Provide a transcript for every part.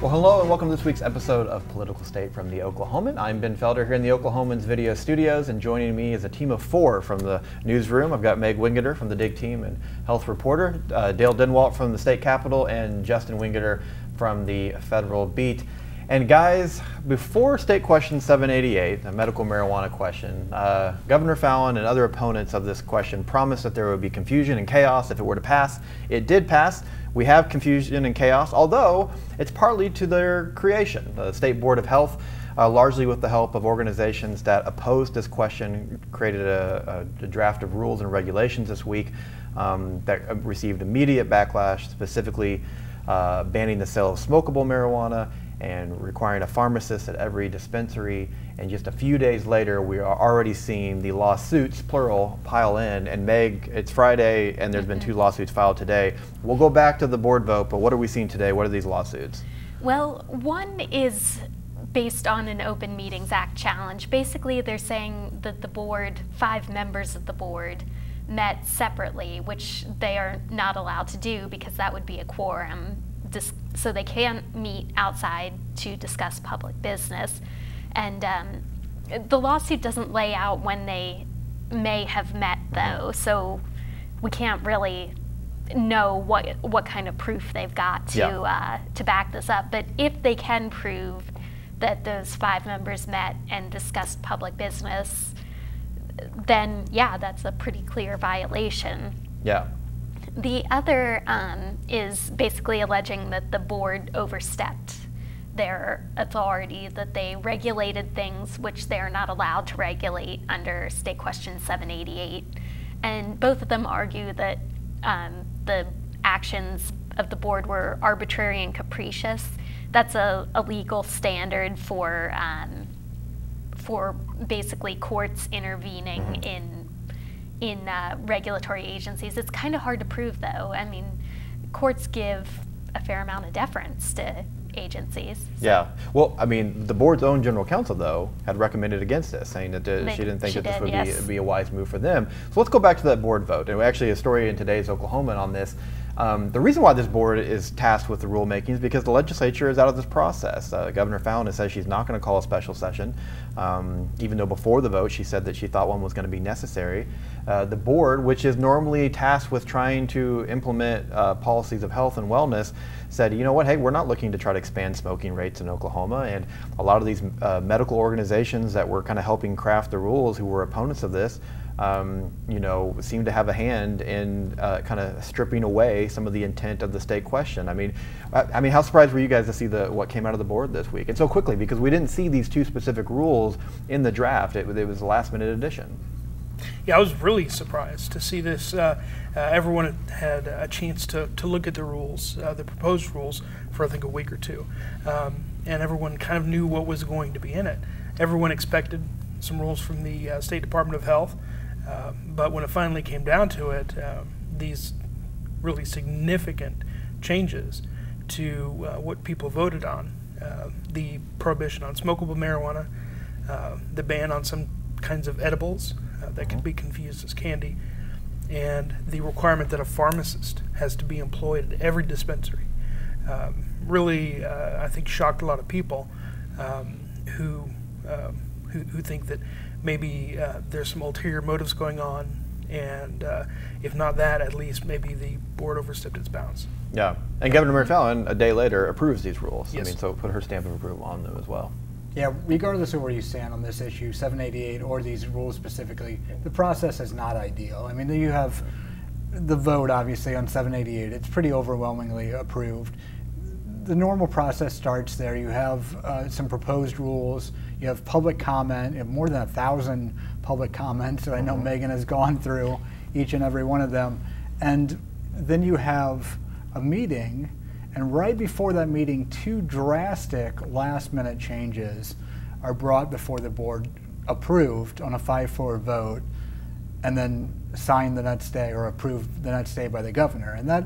Well, hello and welcome to this week's episode of Political State from the Oklahoman. I'm Ben Felder here in the Oklahoman's video studios, and joining me is a team of 4 from the newsroom. I've got Meg Wingeter from the Dig Team and health reporter, Dale Denwalt from the state capitol, and Justin Wingeter from the federal beat. And guys, before State Question 788, the medical marijuana question, Governor Fallin and other opponents of this question promised that there would be confusion and chaos if it were to pass. It did pass. We have confusion and chaos, although it's partly to their creation. The State Board of Health, largely with the help of organizations that opposed this question, created a draft of rules and regulations this week that received immediate backlash, specifically banning the sale of smokable marijuana and requiring a pharmacist at every dispensary. And just a few days later, we are already seeing the lawsuits, plural, pile in. And Meg, it's Friday, and there's been 2 lawsuits filed today. We'll go back to the board vote, but what are we seeing today? What are these lawsuits? Well, one is based on an Open Meetings Act challenge. Basically, they're saying that the board, 5 members of the board, met separately, which they are not allowed to do because that would be a quorum. So they can't meet outside to discuss public business. And the lawsuit doesn't lay out when they may have met, though, so we can't really know what kind of proof they've got to back this up. But if they can prove that those 5 members met and discussed public business, then yeah, that's a pretty clear violation. Yeah. The other is basically alleging that the board overstepped their authority, that they regulated things which they are not allowed to regulate under State Question 788. And both of them argue that the actions of the board were arbitrary and capricious. That's a legal standard for basically courts intervening in regulatory agencies. It's kind of hard to prove, though. I mean, courts give a fair amount of deference to agencies. So. Yeah. Well, I mean, the board's own general counsel, though, had recommended against this, saying that she didn't think that this would be a wise move for them. So let's go back to that board vote. And actually, a story in today's Oklahoman on this. The reason why this board is tasked with the rulemaking is because the legislature is out of this process. Governor Fallin has said she's not going to call a special session, even though before the vote she said that she thought one was going to be necessary. The board, which is normally tasked with trying to implement policies of health and wellness, said, you know what, hey, we're not looking to try to expand smoking rates in Oklahoma. And a lot of these medical organizations that were kind of helping craft the rules, who were opponents of this, you know, seem to have a hand in kind of stripping away some of the intent of the state question. I mean, how surprised were you guys to see what came out of the board this week, and so quickly, because we didn't see these 2 specific rules in the draft. It was a last-minute addition. Yeah, I was really surprised to see this. Everyone had a chance to look at the rules, the proposed rules, for I think a week or 2, and everyone kind of knew what was going to be in it. Everyone expected some rules from the State Department of Health. But when it finally came down to it, these really significant changes to what people voted on, the prohibition on smokable marijuana, the ban on some kinds of edibles that could be confused as candy, and the requirement that a pharmacist has to be employed at every dispensary, really, I think, shocked a lot of people who think that maybe there's some ulterior motives going on, and if not that, at least maybe the board overstepped its bounds. Yeah, and Governor Fallin, a day later, approves these rules. Yes. I mean, so put her stamp of approval on them as well. Yeah, regardless of where you stand on this issue, 788 or these rules specifically, the process is not ideal. I mean, you have the vote, obviously, on 788. It's pretty overwhelmingly approved. The normal process starts there. You have some proposed rules. You have public comment. You have more than 1,000 public comments that I know Megan has gone through, each and every one of them. And then you have a meeting, and right before that meeting, 2 drastic last-minute changes are brought before the board, approved on a 5-4 vote, and then signed the next day or approved the next day by the governor. And that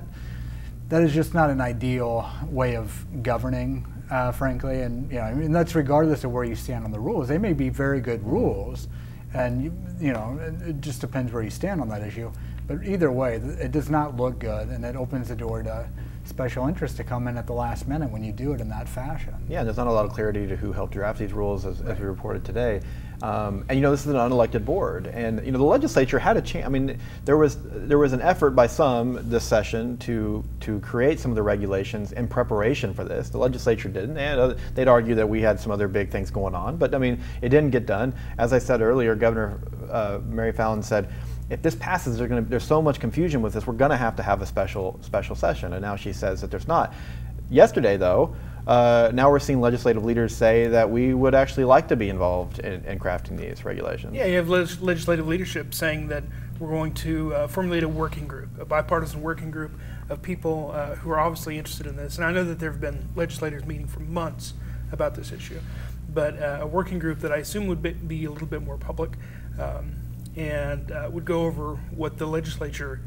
is just not an ideal way of governing, frankly. And I mean, that's regardless of where you stand on the rules. They may be very good rules, and it just depends where you stand on that issue. But either way, it does not look good, and it opens the door to special interest to come in at the last minute when you do it in that fashion. Yeah, and there's not a lot of clarity to who helped draft these rules, as we reported today. And this is an unelected board, and the legislature had a chance. I mean, there was an effort by some this session to create some of the regulations in preparation for this. The legislature didn't, and they'd argue that we had some other big things going on, but I mean, it didn't get done. As I said earlier, Governor Mary Fallin said, if this passes, there's so much confusion with this, we're going to have a special session, and now she says that there's not. Yesterday, though, now we're seeing legislative leaders say that we would actually like to be involved in crafting these regulations. Yeah, you have legislative leadership saying that we're going to formulate a working group, a bipartisan working group of people who are obviously interested in this. And I know that there have been legislators meeting for months about this issue, but a working group that I assume would be a little bit more public and would go over what the legislature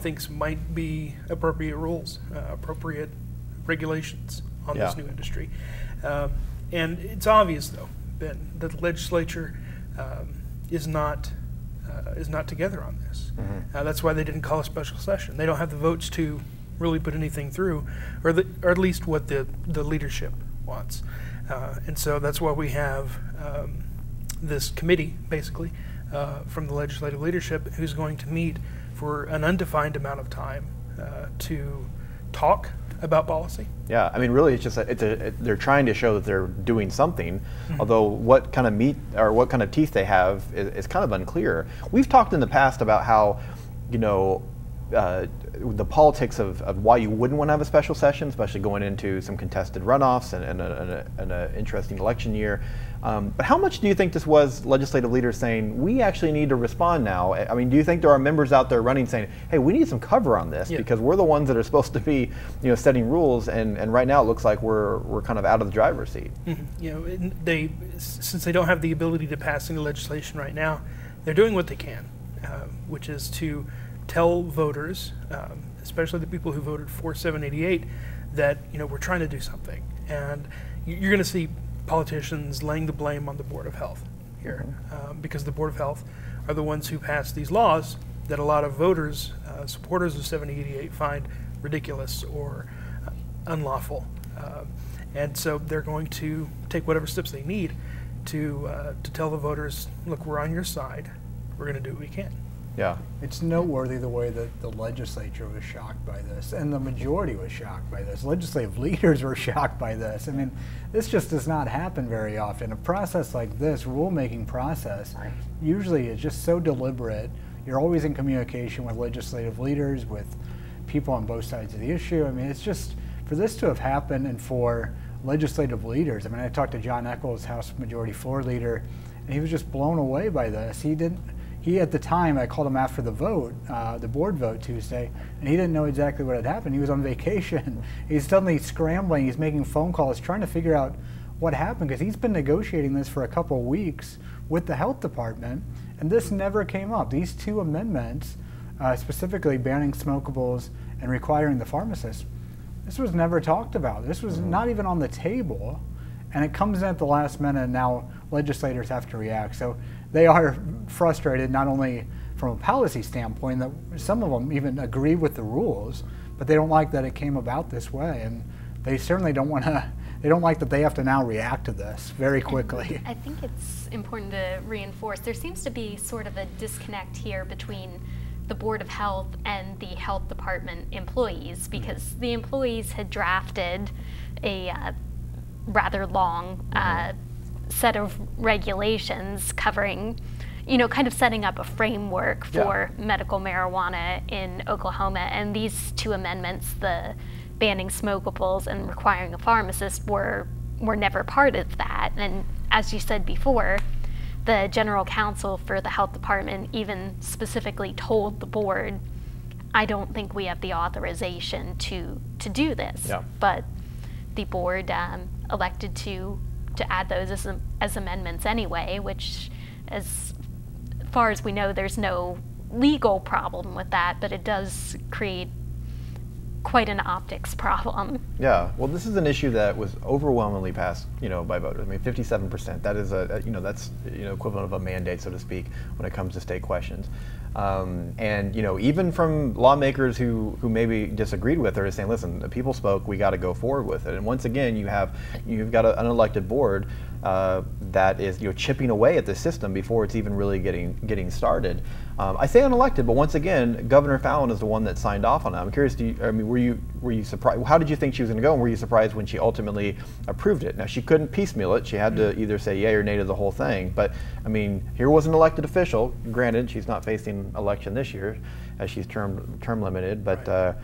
thinks might be appropriate rules, appropriate regulations on this new industry. And it's obvious, though, Ben, that the legislature is not together on this. That's why they didn't call a special session. They don't have the votes to really put anything through, or at least what the leadership wants. And so that's why we have this committee, basically, from the legislative leadership, who's going to meet for an undefined amount of time to talk about policy. Yeah, I mean, really, it's just they're trying to show that they're doing something. Although what kind of meat or what kind of teeth they have is kind of unclear. We've talked in the past about how, the politics of why you wouldn't want to have a special session, especially going into some contested runoffs and an interesting election year. But how much do you think this was legislative leaders saying, we actually need to respond now? I mean, do you think there are members out there running saying, hey, we need some cover on this because we're the ones that are supposed to be setting rules, and right now it looks like we're kind of out of the driver's seat. Since they don't have the ability to pass any legislation right now, they're doing what they can, which is to tell voters, especially the people who voted for 788, that we're trying to do something. And you're going to see politicians laying the blame on the Board of Health here, because the Board of Health are the ones who passed these laws that a lot of voters, supporters of 788, find ridiculous or unlawful. And so they're going to take whatever steps they need to tell the voters, look, we're on your side. We're going to do what we can. Yeah. It's noteworthy the way that the legislature was shocked by this, and the majority was shocked by this. Legislative leaders were shocked by this. I mean, this just does not happen very often. A process like this, rulemaking process, usually is just so deliberate. You're always in communication with legislative leaders, with people on both sides of the issue. I mean, it's just, for this to have happened and for legislative leaders, I mean, I talked to John Echols, House Majority Floor Leader, and he was just blown away by this. He, at the time, I called him after the vote, the board vote Tuesday, and he didn't know exactly what had happened. He was on vacation. He's suddenly scrambling. He's making phone calls, trying to figure out what happened, because he's been negotiating this for a couple of weeks with the health department, and this never came up. These two amendments, specifically banning smokables and requiring the pharmacist, this was never talked about. This was not even on the table, and it comes in at the last minute, and now legislators have to react. So they are frustrated, not only from a policy standpoint, that some of them even agree with the rules, but they don't like that it came about this way, and they certainly don't want to, they don't like that they have to now react to this very quickly. I think it's important to reinforce, there seems to be sort of a disconnect here between the Board of Health and the health department employees, because the employees had drafted a rather long set of regulations covering, kind of setting up a framework for medical marijuana in Oklahoma. And these two amendments, the banning smokables and requiring a pharmacist, were never part of that. And as you said before, the general counsel for the health department even specifically told the board, I don't think we have the authorization to do this. Yeah. But the board elected to add those as amendments anyway, which, as far as we know, there's no legal problem with that, but it does create quite an optics problem. Yeah, well, this is an issue that was overwhelmingly passed, by voters. I mean, 57%. That is that's equivalent of a mandate, so to speak, when it comes to state questions. And even from lawmakers who maybe disagreed with her, is saying, listen, the people spoke, we got to go forward with it. And once again, you've got an unelected board that is chipping away at the system before it's even really getting started. I say unelected, but once again, Governor Fallon is the one that signed off on it. I'm curious, were you surprised? How did you think she was going to go, and were you surprised when she ultimately approved it? Now, she couldn't piecemeal it. She had to either say yay or nay to the whole thing. But I mean, here was an elected official. Granted, she's not facing election this year, as she's term limited. But right.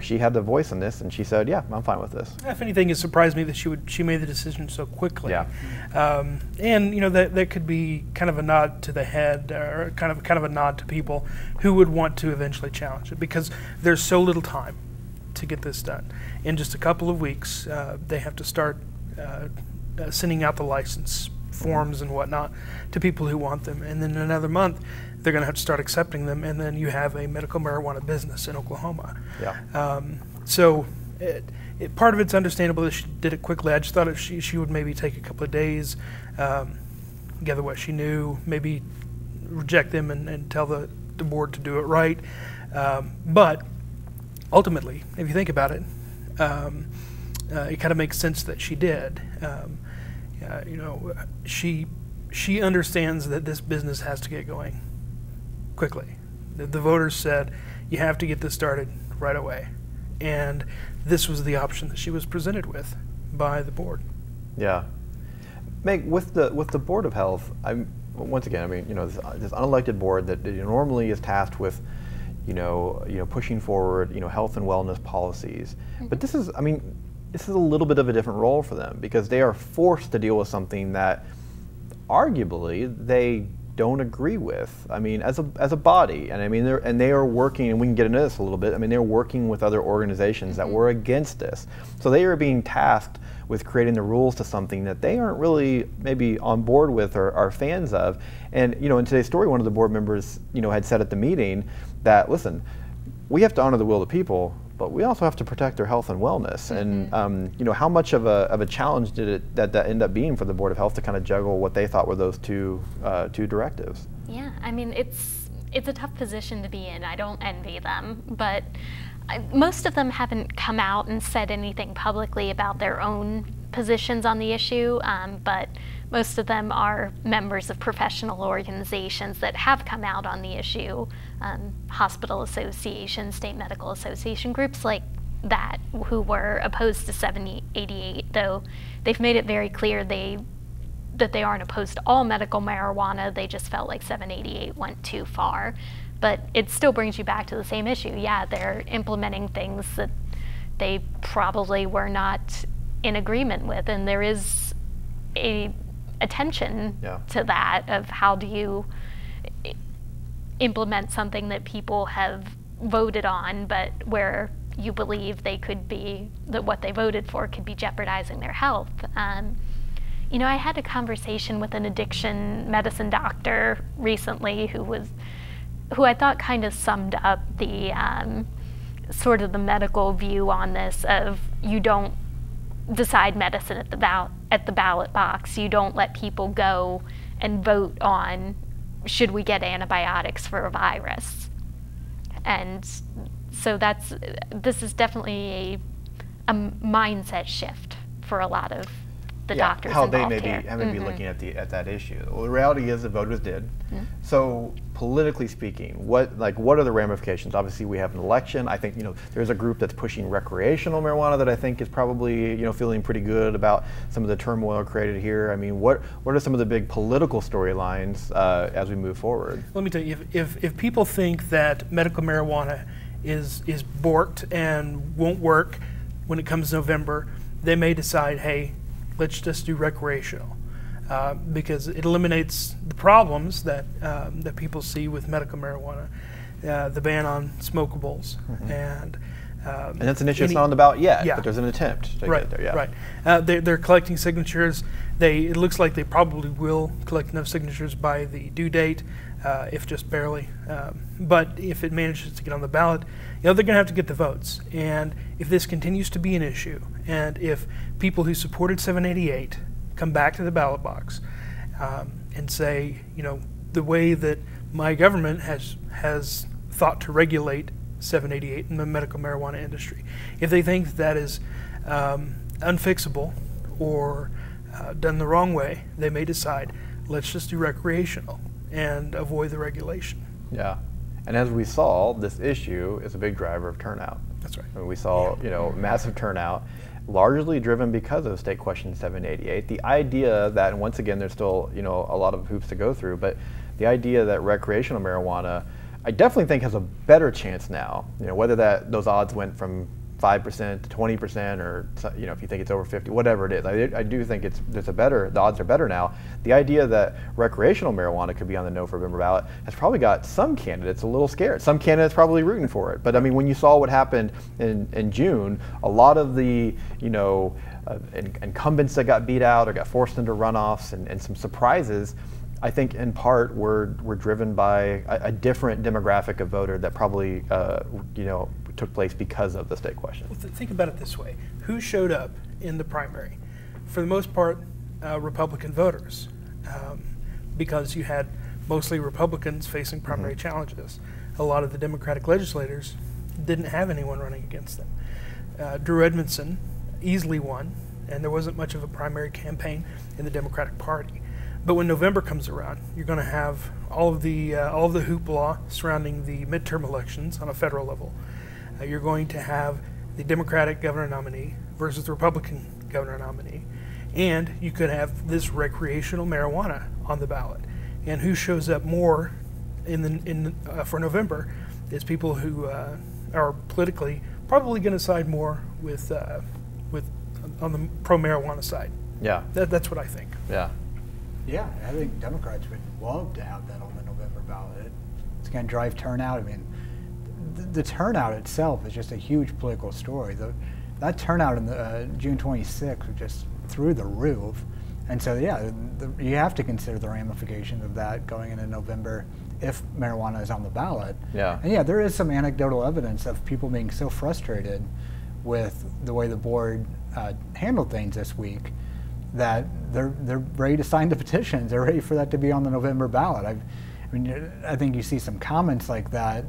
She had the voice in this, and she said, "Yeah, I'm fine with this." If anything, it surprised me that she made the decision so quickly. Yeah. And that could be kind of a nod to the head, or kind of a nod to people who would want to eventually challenge it, because there's so little time to get this done. In just a couple of weeks, they have to start sending out the license forms and whatnot to people who want them, and then in another month they're going to have to start accepting them, and then you have a medical marijuana business in Oklahoma. Yeah. So part of it's understandable that she did it quickly. I just thought she would maybe take a couple of days, gather what she knew, maybe reject them and tell the board to do it right. But ultimately, if you think about it, it kind of makes sense that she did. She understands that this business has to get going quickly. The voters said, you have to get this started right away. And this was the option that she was presented with by the board. Yeah. Meg, with the Board of Health, once again, this unelected board that normally is tasked with, pushing forward, health and wellness policies. Mm-hmm. But this is a little bit of a different role for them, because they are forced to deal with something that arguably they don't agree with. As a body, and they are working, and we can get into this a little bit. They're working with other organizations that were against this, so they are being tasked with creating the rules to something that they aren't really maybe on board with or are fans of. And in today's story, one of the board members had said at the meeting that, listen, we have to honor the will of the people, but we also have to protect their health and wellness. Mm-hmm. And how much of a challenge did that end up being for the Board of Health to kind of juggle what they thought were those two directives? Yeah, it's a tough position to be in. I don't envy them, but most of them haven't come out and said anything publicly about their own positions on the issue, but most of them are members of professional organizations that have come out on the issue, hospital associations, state medical association, groups like that, who were opposed to 788, though they've made it very clear that they aren't opposed to all medical marijuana. They just felt like 788 went too far. But it still brings you back to the same issue. Yeah, they're implementing things that they probably were not in agreement with, and there is a tension to that, of how do you implement something that people have voted on, but where you believe they could be, that what they voted for could be jeopardizing their health. I had a conversation with an addiction medicine doctor recently who I thought kind of summed up the sort of the medical view on this, of you don't decide medicine at the ballot box. You don't let people go and vote on, should we get antibiotics for a virus? And so this is definitely a mindset shift for a lot of the doctors how involved they may be looking at that issue. Well, the reality is the voters did. Mm-hmm. So politically speaking, what are the ramifications? Obviously, we have an election. I think there's a group that's pushing recreational marijuana that I think is probably feeling pretty good about some of the turmoil created here. What are some of the big political storylines as we move forward? Let me tell you, if people think that medical marijuana is borked and won't work when it comes November, they may decide, hey, let's just do recreational, because it eliminates the problems that people see with medical marijuana, the ban on smokables, mm-hmm. and that's an issue that's not on the ballot yet, but there's an attempt to get there. Yeah. Right. They're collecting signatures. It looks like they probably will collect enough signatures by the due date, if just barely. But if it manages to get on the ballot, they're going to have to get the votes. And if this continues to be an issue, and if people who supported 788 come back to the ballot box and say, the way that my government has thought to regulate 788 in the medical marijuana industry. If they think that is unfixable or done the wrong way, they may decide, let's just do recreational and avoid the regulation. Yeah. And as we saw, this issue is a big driver of turnout. That's right. I mean, we saw, massive turnout, largely driven because of State Question 788. The idea that, and once again, there's still, a lot of hoops to go through, but the idea that recreational marijuana, I definitely think has a better chance now. Whether those odds went from 5% to 20%, or if you think it's over 50, whatever it is, I do think the odds are better now. The idea that recreational marijuana could be on the No for November ballot has probably got some candidates a little scared. Some candidates probably rooting for it. But I mean, when you saw what happened in June, a lot of the incumbents that got beat out or got forced into runoffs and some surprises, I think in part were driven by a different demographic of voter that probably took place because of the state question. Well, think about it this way: who showed up in the primary? For the most part, Republican voters, because you had mostly Republicans facing primary challenges. A lot of the Democratic legislators didn't have anyone running against them. Drew Edmondson easily won, and there wasn't much of a primary campaign in the Democratic Party. But when November comes around, you're going to have all of the hoopla surrounding the midterm elections on a federal level. You're going to have the Democratic governor nominee versus the Republican governor nominee, and you could have this recreational marijuana on the ballot. And who shows up more for November is people who are politically probably going to side more with on the pro marijuana side. Yeah, that's what I think. Yeah. Yeah, I think Democrats would love to have that on the November ballot. It's going to drive turnout. I mean, the turnout itself is just a huge political story. That turnout in the June 26th was just through the roof. And so, yeah, you have to consider the ramifications of that going into November if marijuana is on the ballot. Yeah. And yeah, there is some anecdotal evidence of people being so frustrated with the way the board handled things this week that they're ready to sign the petitions. They're ready for that to be on the November ballot. I think you see some comments like that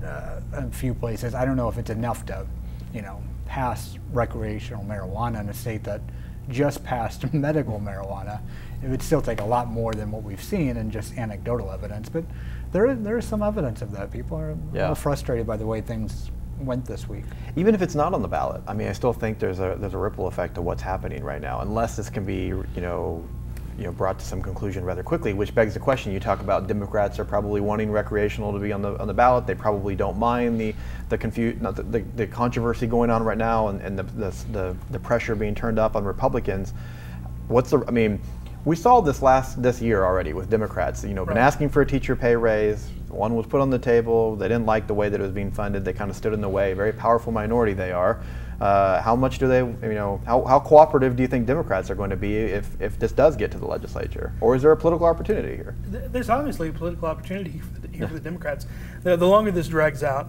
in a few places. I don't know if it's enough to, pass recreational marijuana in a state that just passed medical marijuana. It would still take a lot more than what we've seen and just anecdotal evidence. But there is some evidence of that. People are a little frustrated by the way things went this week. Even if it's not on the ballot, I mean, I still think there's a ripple effect of what's happening right now, unless this can be, brought to some conclusion rather quickly, which begs the question. You talk about Democrats are probably wanting recreational to be on the ballot. They probably don't mind the controversy going on right now and the pressure being turned up on Republicans. We saw this year already with Democrats. Been asking for a teacher pay raise. One was put on the table. They didn't like the way that it was being funded. They kind of stood in the way. Very powerful minority they are. How much do they, how cooperative do you think Democrats are going to be if this does get to the legislature? Or is there a political opportunity here? There's obviously a political opportunity here for the Democrats. The longer this drags out,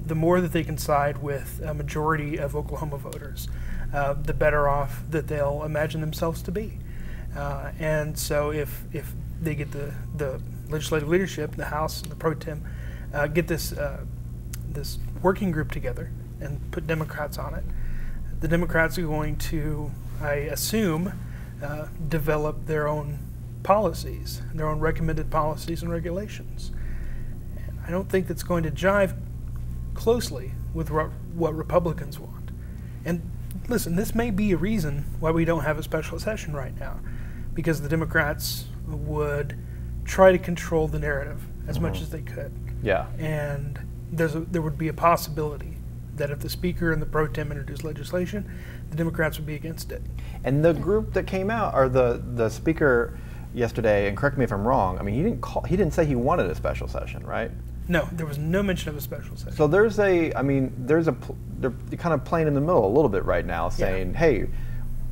the more that they can side with a majority of Oklahoma voters, the better off that they'll imagine themselves to be. And so if they get the legislative leadership, the House, and the pro tem, get this working group together and put Democrats on it, the Democrats are going to, I assume, develop their own policies, their own recommended policies and regulations. And I don't think that's going to jive closely with what Republicans want. And listen, this may be a reason why we don't have a special session right now, because the Democrats would try to control the narrative as much as they could. Yeah. And there would be a possibility that if the Speaker and the Pro Tem introduced legislation, the Democrats would be against it. And the group that came out, or the Speaker yesterday, and correct me if I'm wrong, I mean, he didn't say he wanted a special session, right? No, there was no mention of a special session. So they're kind of playing in the middle a little bit right now, saying, hey,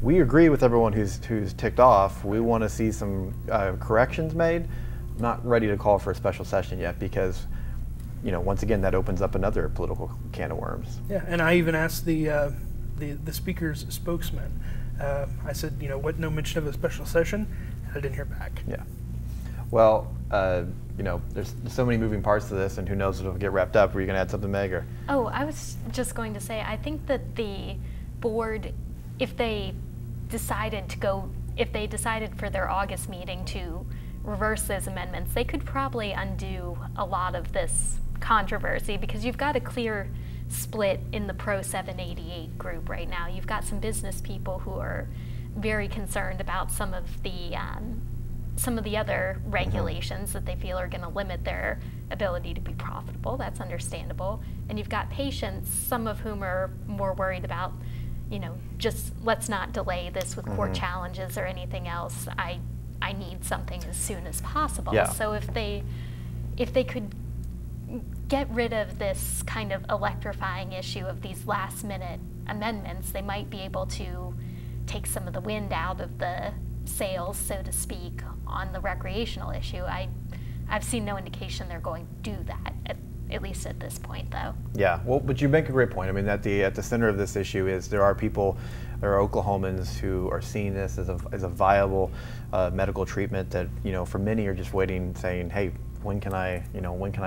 we agree with everyone who's ticked off. We want to see some corrections made. Not ready to call for a special session yet because, once again, that opens up another political can of worms. Yeah, and I even asked the Speaker's spokesman. I said, what? No mention of a special session. I didn't hear back. Yeah. Well, you know, there's so many moving parts to this, and who knows if it'll get wrapped up. Were you going to add something, Meg? Or? Oh, I was just going to say, I think that the board, if they decided for their August meeting to reverse those amendments, they could probably undo a lot of this controversy, because you've got a clear split in the pro 788 group right now. You've got some business people who are very concerned about some of the other regulations that they feel are going to limit their ability to be profitable. That's understandable. And you've got patients, some of whom are more worried about, you know, just let's not delay this with court challenges or anything else. I need something as soon as possible. Yeah. So if they could get rid of this kind of electrifying issue of these last minute amendments, they might be able to take some of the wind out of the sails, so to speak, on the recreational issue. I've seen no indication they're going to do that, at least at this point, though. Yeah, well, but you make a great point. I mean, at the center of this issue is there are Oklahomans who are seeing this as a viable medical treatment that, you know, for many are just waiting, saying, hey, when can I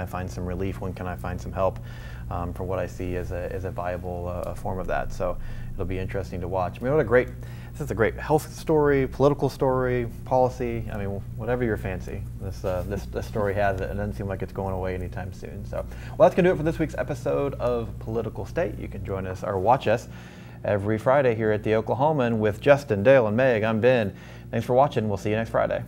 find some relief? When can I find some help? From what I see as a viable form of that. So it'll be interesting to watch. I mean, this is a great health story, political story, policy. I mean, whatever your fancy. This story has it, and it doesn't seem like it's going away anytime soon. So, well, that's gonna do it for this week's episode of Political State. You can join us or watch us every Friday here at the Oklahoman with Justin, Dale, and Meg. I'm Ben. Thanks for watching. We'll see you next Friday.